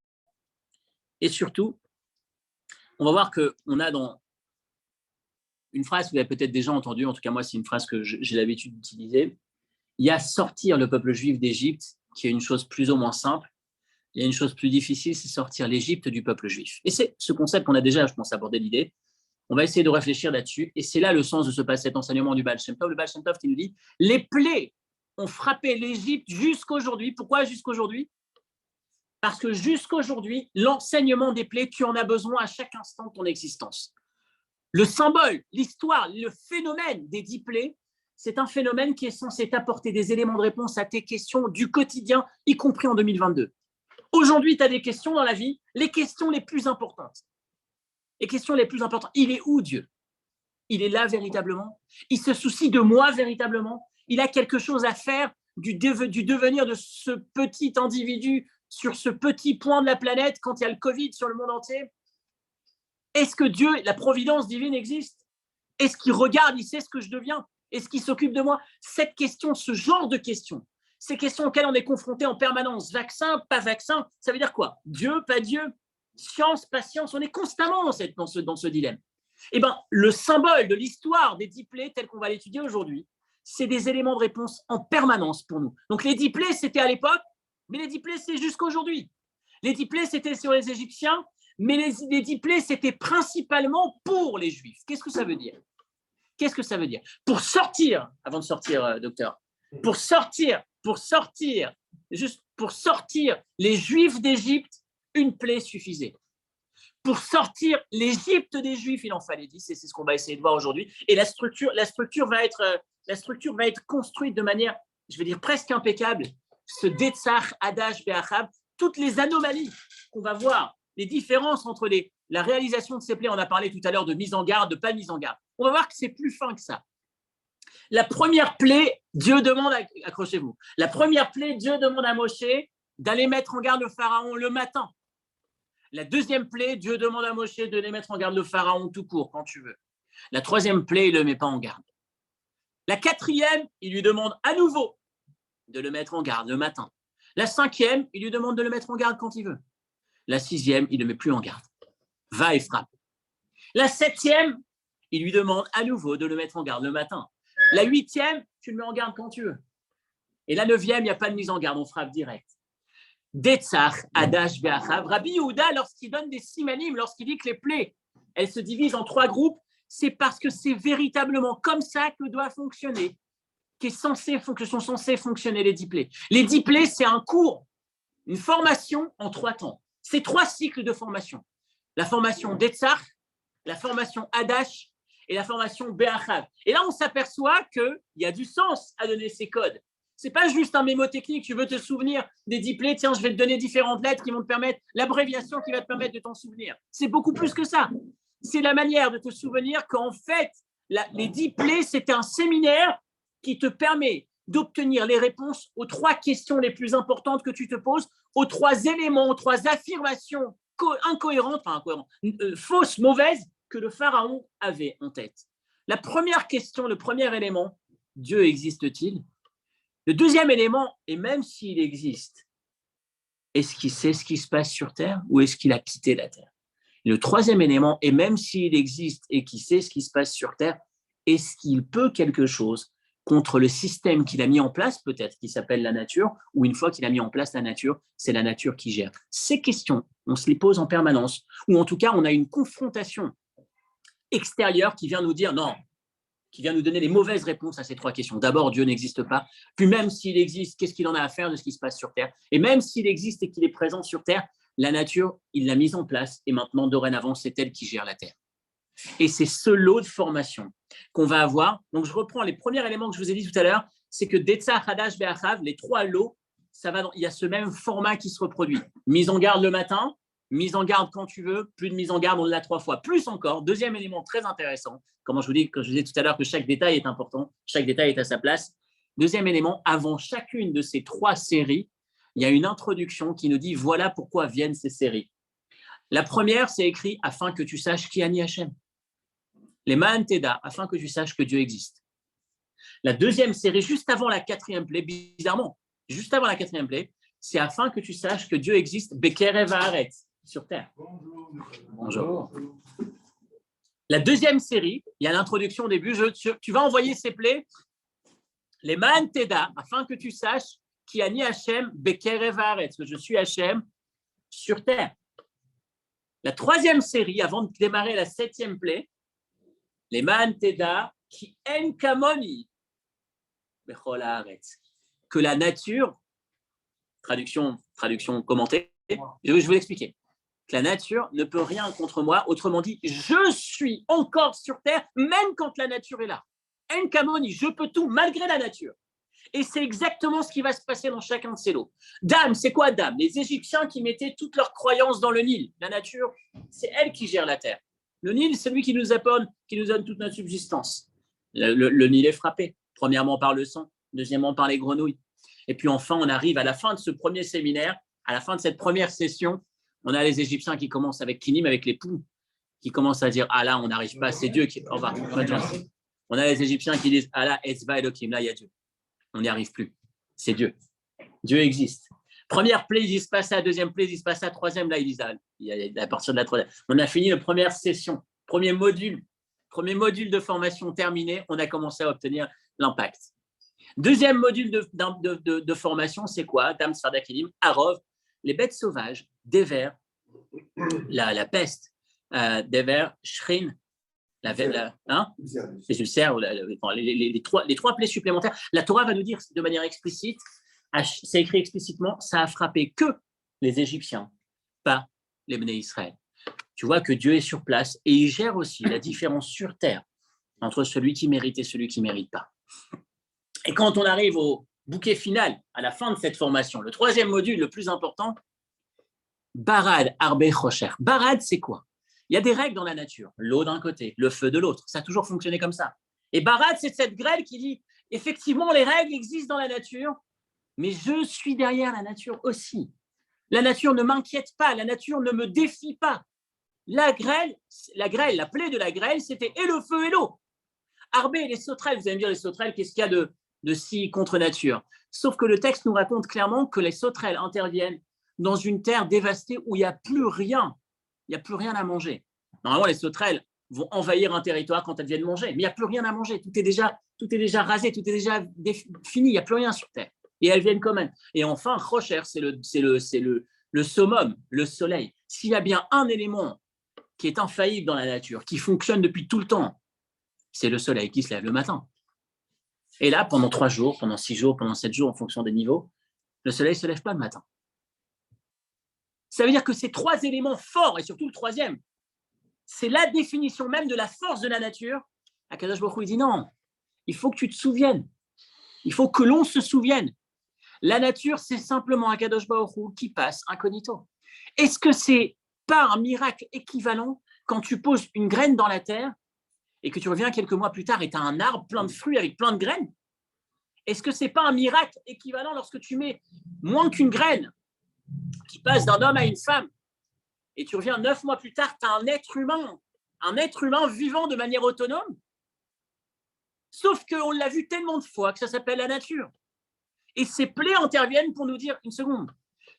Et surtout, on va voir qu'on a dans une phrase que vous avez peut-être déjà entendue, en tout cas moi c'est une phrase que j'ai l'habitude d'utiliser. Il y a sortir le peuple juif d'Égypte, qui est une chose plus ou moins simple. Il y a une chose plus difficile, c'est sortir l'Égypte du peuple juif. Et c'est ce concept qu'on a déjà, je pense, abordé l'idée. On va essayer de réfléchir là-dessus. Et c'est là le sens de cet enseignement du Baal Shem Tov. Le Baal Shem Tov qui nous dit « Les plaies ont frappé l'Égypte jusqu'aujourd'hui. » Pourquoi jusqu'aujourd'hui? Parce que jusqu'aujourd'hui, l'enseignement des plaies, tu en as besoin à chaque instant de ton existence. Le symbole, l'histoire, le phénomène des 10 plaies, c'est un phénomène qui est censé t'apporter des éléments de réponse à tes questions du quotidien, y compris en 2022. Aujourd'hui, tu as des questions dans la vie, les questions les plus importantes. Les questions les plus importantes. Il est où Dieu? Il est là véritablement? Il se soucie de moi véritablement? Il a quelque chose à faire du devenir de ce petit individu sur ce petit point de la planète quand il y a le Covid sur le monde entier? Est-ce que Dieu, la providence divine existe? Est-ce qu'il regarde, il sait ce que je deviens? Est-ce qu'il s'occupe de moi? Cette question, ce genre de questions, ces questions auxquelles on est confronté en permanence, vaccin, pas vaccin, ça veut dire quoi? Dieu, pas Dieu? Science, pas science? On est constamment dans ce dilemme. Eh bien, le symbole de l'histoire des 10 plaies, tel qu'on va l'étudier aujourd'hui, c'est des éléments de réponse en permanence pour nous. Donc les 10 plaies, c'était à l'époque, mais les 10 plaies, c'est jusqu'à aujourd'hui. Les 10 plaies, c'était sur les Égyptiens, mais les 10 plaies, c'était principalement pour les Juifs. Qu'est-ce que ça veut dire? Qu'est-ce que ça veut dire? Pour sortir, avant de sortir, docteur, pour sortir les Juifs d'Égypte, une plaie suffisait. Pour sortir l'Égypte des Juifs, il en fallait 10, et c'est ce qu'on va essayer de voir aujourd'hui. Et la structure va être construite de manière, je vais dire, presque impeccable. Ce Detzach, Adash, Be'achab, toutes les anomalies qu'on va voir, les différences entre la réalisation de ces plaies, on a parlé tout à l'heure de mise en garde, de pas mise en garde. On va voir que c'est plus fin que ça. La première plaie, Dieu demande, accrochez-vous, la première plaie, Dieu demande à Moshe d'aller mettre en garde le pharaon le matin. La deuxième plaie, Dieu demande à Moshe de les mettre en garde le pharaon tout court, quand tu veux. La troisième plaie, il ne le met pas en garde. La quatrième, il lui demande à nouveau de le mettre en garde le matin. La cinquième, il lui demande de le mettre en garde quand il veut. La sixième, il ne le met plus en garde. Va et frappe. La septième, il lui demande à nouveau de le mettre en garde le matin. La huitième, tu le mets en garde quand tu veux. Et la neuvième, il n'y a pas de mise en garde, on frappe direct. Detzach, Adash, Be'achav. Rabbi Yehuda, lorsqu'il donne des simanim, lorsqu'il dit que les plaies, elles se divisent en 3 groupes, c'est parce que c'est véritablement comme ça que doit fonctionner, que sont censées fonctionner les 10 plaies. Les 10 plaies, c'est un cours, une formation en 3 temps. C'est 3 cycles de formation. La formation Detzach, la formation Adash et la formation Be'achav. Et là, on s'aperçoit qu'il y a du sens à donner ces codes. Ce n'est pas juste un mémotechnique, tu veux te souvenir des 10 plaies, tiens, je vais te donner différentes lettres qui vont te permettre, l'abréviation qui va te permettre de t'en souvenir. C'est beaucoup plus que ça. C'est la manière de te souvenir qu'en fait, les 10 plaies, c'est un séminaire qui te permet d'obtenir les réponses aux 3 questions les plus importantes que tu te poses, aux 3 éléments, aux 3 affirmations fausses, mauvaises, que le pharaon avait en tête. La première question, le premier élément, Dieu existe-t-il? Le deuxième élément, et même s'il existe, est-ce qu'il sait ce qui se passe sur Terre ou est-ce qu'il a quitté la Terre? Et le troisième élément, et même s'il existe et qu'il sait ce qui se passe sur Terre, est-ce qu'il peut quelque chose contre le système qu'il a mis en place, peut-être, qui s'appelle la nature, ou une fois qu'il a mis en place la nature, c'est la nature qui gère? Ces questions, on se les pose en permanence, ou en tout cas, on a une confrontation extérieure qui vient nous dire non, qui vient nous donner les mauvaises réponses à ces 3 questions. D'abord, Dieu n'existe pas. Puis même s'il existe, qu'est-ce qu'il en a à faire de ce qui se passe sur Terre? Et même s'il existe et qu'il est présent sur Terre, la nature, il l'a mise en place et maintenant, dorénavant, c'est elle qui gère la Terre. Et c'est ce lot de formation qu'on va avoir. Donc, je reprends les premiers éléments que je vous ai dit tout à l'heure, c'est que Detzach, Hadash, Be'achav, les 3 lots, il y a ce même format qui se reproduit. Mise en garde le matin, mise en garde quand tu veux, plus de mise en garde, on l'a 3 fois. Plus encore, deuxième élément très intéressant, comme je vous disais tout à l'heure que chaque détail est important, chaque détail est à sa place. Deuxième élément, avant chacune de ces 3 séries, il y a une introduction qui nous dit voilà pourquoi viennent ces séries. La première, c'est écrit afin que tu saches qui Ani Hachem. Les Ma'an Teda, afin que tu saches que Dieu existe. La deuxième série, juste avant la 4e plaie, bizarrement, juste avant la 4e plaie, c'est afin que tu saches que Dieu existe, Bekerev Haaretz, sur terre. Bonjour. La deuxième série, il y a l'introduction au début, tu vas envoyer ces plaies, les Ma'an Teda, afin que tu saches qui Ani Hachem, Bekerev Haaretz, que je suis Hachem sur terre. La 3e série, avant de démarrer la 7e plaie, les Ma'an Teda, qui en kamoni, Bechol Haaretz, que la nature, traduction commentée, je vais l'expliquer, que la nature ne peut rien contre moi, autrement dit, je suis encore sur terre, même quand la nature est là. En kamoni, je peux tout, malgré la nature. Et c'est exactement ce qui va se passer dans chacun de ces lots. Dame, c'est quoi Dame? Les Égyptiens qui mettaient toutes leurs croyances dans le Nil. La nature, c'est elle qui gère la terre. Le Nil, c'est lui qui nous donne toute notre subsistance. Le Nil est frappé, premièrement par le sang, deuxièmement par les grenouilles. Et puis enfin, on arrive à la fin de ce premier séminaire, à la fin de cette première session, on a les Égyptiens qui commencent avec Kinim, avec les poux, qui commencent à dire ah là, on n'arrive pas, c'est Dieu qui. On a les Égyptiens qui disent ah là, Etzba Elohim, là, il y a Dieu. On n'y arrive plus. C'est Dieu. Dieu existe. Première plaie, il se passe à la deuxième plaie, il se passe à la troisième, là, il dit à partir de la troisième. On a fini la première session, premier module de formation terminé, on a commencé à obtenir l'impact. Deuxième module de formation, c'est quoi? Dam Sfardakilim, Arov, les bêtes sauvages, des vers, la peste, des vers, Shrin, les ulcères, les trois plaies supplémentaires. La Torah va nous dire de manière explicite, c'est écrit explicitement, ça a frappé que les Égyptiens, pas les Bnei Israël. Tu vois que Dieu est sur place et il gère aussi la différence sur terre entre celui qui mérite et celui qui ne mérite pas. Et quand on arrive au bouquet final, à la fin de cette formation, le troisième module le plus important, Barad, Arbe, Chocher. Barad, c'est quoi? Il y a des règles dans la nature, l'eau d'un côté, le feu de l'autre, ça a toujours fonctionné comme ça. Et Barad, c'est cette grêle qui dit, effectivement, les règles existent dans la nature, mais je suis derrière la nature aussi. La nature ne m'inquiète pas, la nature ne me défie pas. La plaie de la grêle, c'était et le feu et l'eau. Arbe et les sauterelles, vous allez me dire les sauterelles, qu'est-ce qu'il y a de si contre nature? Sauf que le texte nous raconte clairement que les sauterelles interviennent dans une terre dévastée où il n'y a plus rien. Il n'y a plus rien à manger. Normalement, les sauterelles vont envahir un territoire quand elles viennent manger, mais il n'y a plus rien à manger. Tout est déjà rasé, tout est déjà fini, il n'y a plus rien sur terre. Et elles viennent quand même. Et enfin, Rocher, c'est le summum, le soleil. S'il y a bien un élément qui est infaillible dans la nature, qui fonctionne depuis tout le temps, c'est le soleil qui se lève le matin. Et là, pendant 3 jours, pendant 6 jours, pendant 7 jours, en fonction des niveaux, le soleil ne se lève pas le matin. Ça veut dire que ces 3 éléments forts, et surtout le troisième, c'est la définition même de la force de la nature. Akadosh Baruch Hu, il dit non, il faut que tu te souviennes. Il faut que l'on se souvienne. La nature, c'est simplement Akadosh Baruch Hu qui passe incognito. Est-ce que c'est pas un miracle équivalent quand tu poses une graine dans la terre et que tu reviens quelques mois plus tard et tu as un arbre plein de fruits avec plein de graines? Est-ce que c'est pas un miracle équivalent lorsque tu mets moins qu'une graine qui passe d'un homme à une femme et tu reviens 9 mois plus tard, tu as un être humain vivant de manière autonome? Sauf qu'on l'a vu tellement de fois que ça s'appelle la nature. Et ces plaies interviennent pour nous dire, une seconde,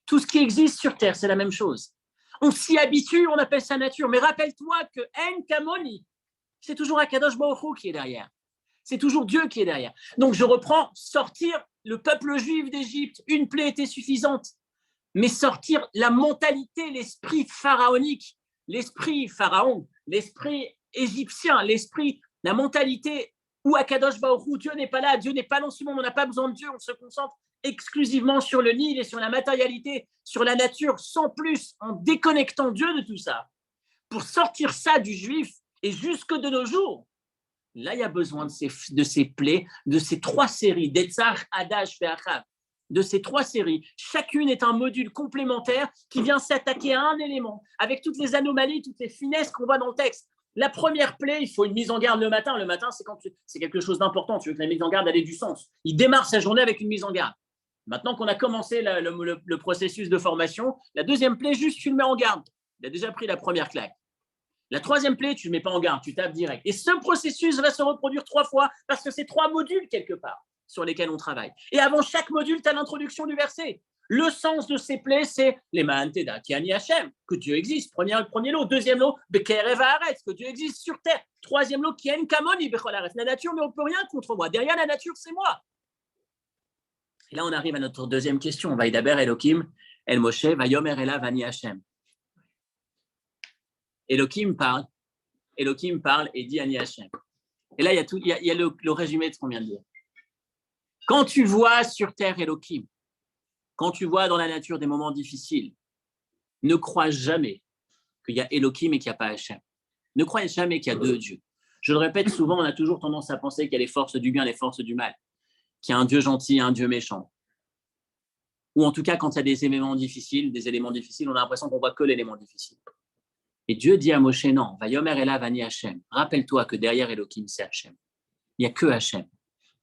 tout ce qui existe sur Terre, c'est la même chose. On s'y habitue, on appelle ça nature. Mais rappelle-toi que En Kamoni, c'est toujours Akadosh Baruch Hu qui est derrière. C'est toujours Dieu qui est derrière. Donc je reprends, sortir le peuple juif d'Égypte, une plaie était suffisante. Mais sortir la mentalité, l'esprit pharaonique, l'esprit pharaon, l'esprit égyptien, la mentalité où Akadosh Baruch Hu, Dieu n'est pas là, Dieu n'est pas dans ce monde, on n'a pas besoin de Dieu, on se concentre exclusivement sur le Nil et sur la matérialité, sur la nature, sans plus, en déconnectant Dieu de tout ça. Pour sortir ça du juif et jusque de nos jours, là, il y a besoin de ces plaies, de ces 3 séries, d'Etzach, Hadash, Ve'achav, de ces 3 séries. Chacune est un module complémentaire qui vient s'attaquer à un élément, avec toutes les anomalies, toutes les finesses qu'on voit dans le texte. La première plaie, il faut une mise en garde le matin. Le matin, c'est quand c'est quelque chose d'important. Tu veux que la mise en garde ait du sens. Il démarre sa journée avec une mise en garde. Maintenant qu'on a commencé le processus de formation, la deuxième plaie, juste tu le mets en garde. Il a déjà pris la première claque. La troisième plaie, tu ne le mets pas en garde, tu tapes direct. Et ce processus va se reproduire 3 fois parce que c'est 3 modules quelque part sur lesquels on travaille. Et avant chaque module, tu as l'introduction du verset. Le sens de ces plaies, c'est les Ma'anteda, Kiani Hashem, que Dieu existe. Premier lot. Deuxième lot, Bekerev Haaretz, que Dieu existe sur terre. Troisième lot, Kien Kamoni Bechol Haaretz. La nature, mais on ne peut rien contre moi. Derrière la nature, c'est moi. Et là, on arrive à notre deuxième question. Vaïdaber Elohim, El Moshe, Vayomer Ela Vani Hashem. Elohim parle et dit Ani Hashem. Et là, il y a le résumé de ce qu'on vient de dire. Quand tu vois sur terre Elohim, quand tu vois dans la nature des moments difficiles, ne crois jamais qu'il y a Elohim et qu'il n'y a pas Hashem. Ne crois jamais qu'il y a 2 dieux. Je le répète souvent, on a toujours tendance à penser qu'il y a les forces du bien et les forces du mal, qu'il y a un Dieu gentil et un Dieu méchant. Ou en tout cas, quand il y a des éléments difficiles, on a l'impression qu'on voit que l'élément difficile. Et Dieu dit à Moshe, non, Vayomer Ela Vani Hashem. Rappelle-toi que derrière Elohim, c'est Hashem. Il n'y a que Hashem.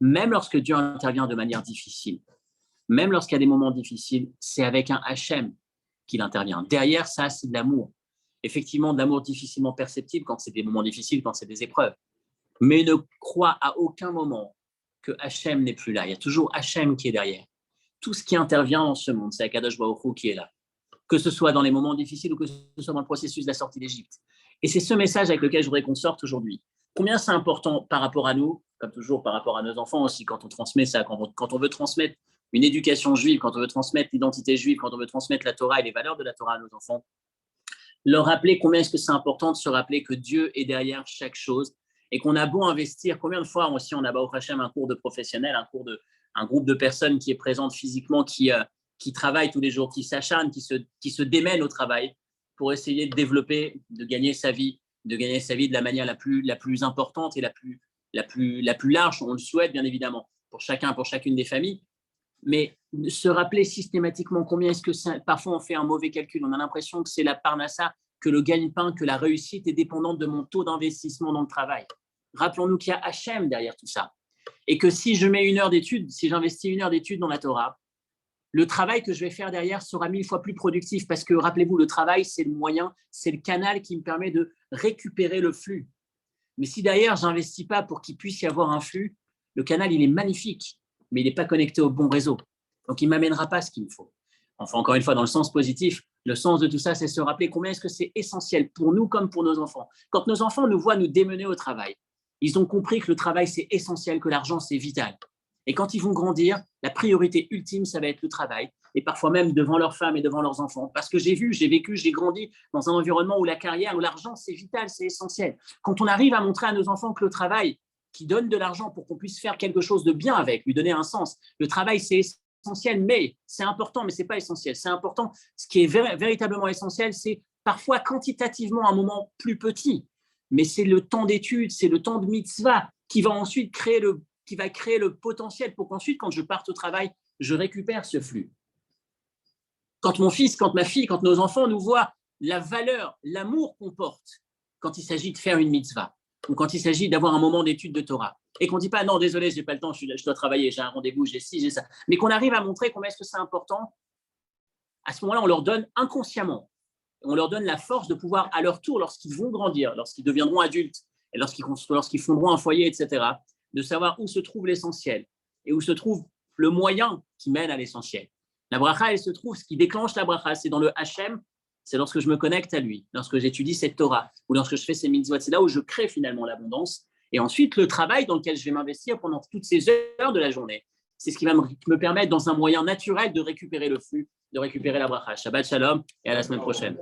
Même lorsque Dieu intervient de manière difficile, même lorsqu'il y a des moments difficiles, c'est avec un Hashem qu'il intervient. Derrière ça, c'est de l'amour. Effectivement, de l'amour difficilement perceptible quand c'est des moments difficiles, quand c'est des épreuves. Mais ne crois à aucun moment que Hashem n'est plus là. Il y a toujours Hashem qui est derrière. Tout ce qui intervient dans ce monde, c'est Akadosh Baruch Hu qui est là. Que ce soit dans les moments difficiles ou que ce soit dans le processus de la sortie d'Égypte. Et c'est ce message avec lequel je voudrais qu'on sorte aujourd'hui. Combien c'est important par rapport à nous comme toujours par rapport à nos enfants aussi, quand on transmet ça, quand on veut transmettre une éducation juive, quand on veut transmettre l'identité juive, quand on veut transmettre la Torah et les valeurs de la Torah à nos enfants, leur rappeler combien est-ce que c'est important de se rappeler que Dieu est derrière chaque chose et qu'on a beau investir, combien de fois aussi on a au Hachem un cours de professionnel, un groupe de personnes qui est présente physiquement, qui travaillent tous les jours, qui s'acharnent, qui se démènent au travail pour essayer de développer, de gagner sa vie de la manière la plus importante et la plus large, on le souhaite bien évidemment, pour chacune des familles. Mais se rappeler systématiquement combien est-ce que parfois on fait un mauvais calcul, on a l'impression que c'est la parnassa, que le gagne-pain, que la réussite est dépendante de mon taux d'investissement dans le travail. Rappelons-nous qu'il y a Hachem derrière tout ça. Et que si je mets 1 heure d'étude, si j'investis 1 heure d'étude dans la Torah, le travail que je vais faire derrière sera 1000 fois plus productif parce que, rappelez-vous, le travail, c'est le moyen, c'est le canal qui me permet de récupérer le flux. Mais si derrière, je n'investis pas pour qu'il puisse y avoir un flux, le canal, il est magnifique, mais il n'est pas connecté au bon réseau. Donc, il ne m'amènera pas ce qu'il me faut. Enfin, encore une fois, dans le sens positif, le sens de tout ça, c'est se rappeler combien est-ce que c'est essentiel pour nous comme pour nos enfants. Quand nos enfants nous voient nous démener au travail, ils ont compris que le travail, c'est essentiel, que l'argent, c'est vital. Et quand ils vont grandir, la priorité ultime, ça va être le travail, et parfois même devant leurs femmes et devant leurs enfants. Parce que j'ai vécu, j'ai grandi dans un environnement où la carrière, où l'argent, c'est vital, c'est essentiel. Quand on arrive à montrer à nos enfants que le travail, qui donne de l'argent pour qu'on puisse faire quelque chose de bien avec, lui donner un sens, le travail, c'est essentiel, mais c'est important, mais ce n'est pas essentiel. C'est important. Ce qui est véritablement essentiel, c'est parfois quantitativement un moment plus petit, mais c'est le temps d'étude, c'est le temps de mitzvah qui va ensuite créer le potentiel pour qu'ensuite, quand je parte au travail, je récupère ce flux. Quand mon fils, quand ma fille, quand nos enfants nous voient la valeur, l'amour qu'on porte quand il s'agit de faire une mitzvah ou quand il s'agit d'avoir un moment d'étude de Torah et qu'on ne dit pas non, désolé, je n'ai pas le temps, je dois travailler, j'ai un rendez-vous, j'ai ci, j'ai ça, mais qu'on arrive à montrer combien est-ce que c'est important, à ce moment-là, on leur donne inconsciemment, on leur donne la force de pouvoir, à leur tour, lorsqu'ils vont grandir, lorsqu'ils deviendront adultes et lorsqu'ils fonderont un foyer, etc., de savoir où se trouve l'essentiel et où se trouve le moyen qui mène à l'essentiel. La bracha, elle se trouve, ce qui déclenche la bracha, c'est dans le Hachem, c'est lorsque je me connecte à lui, lorsque j'étudie cette Torah ou lorsque je fais ces mitzvot, c'est là où je crée finalement l'abondance. Et ensuite, le travail dans lequel je vais m'investir pendant toutes ces heures de la journée, c'est ce qui va me permettre, dans un moyen naturel, de récupérer le flux, de récupérer la bracha. Shabbat shalom et à la semaine prochaine.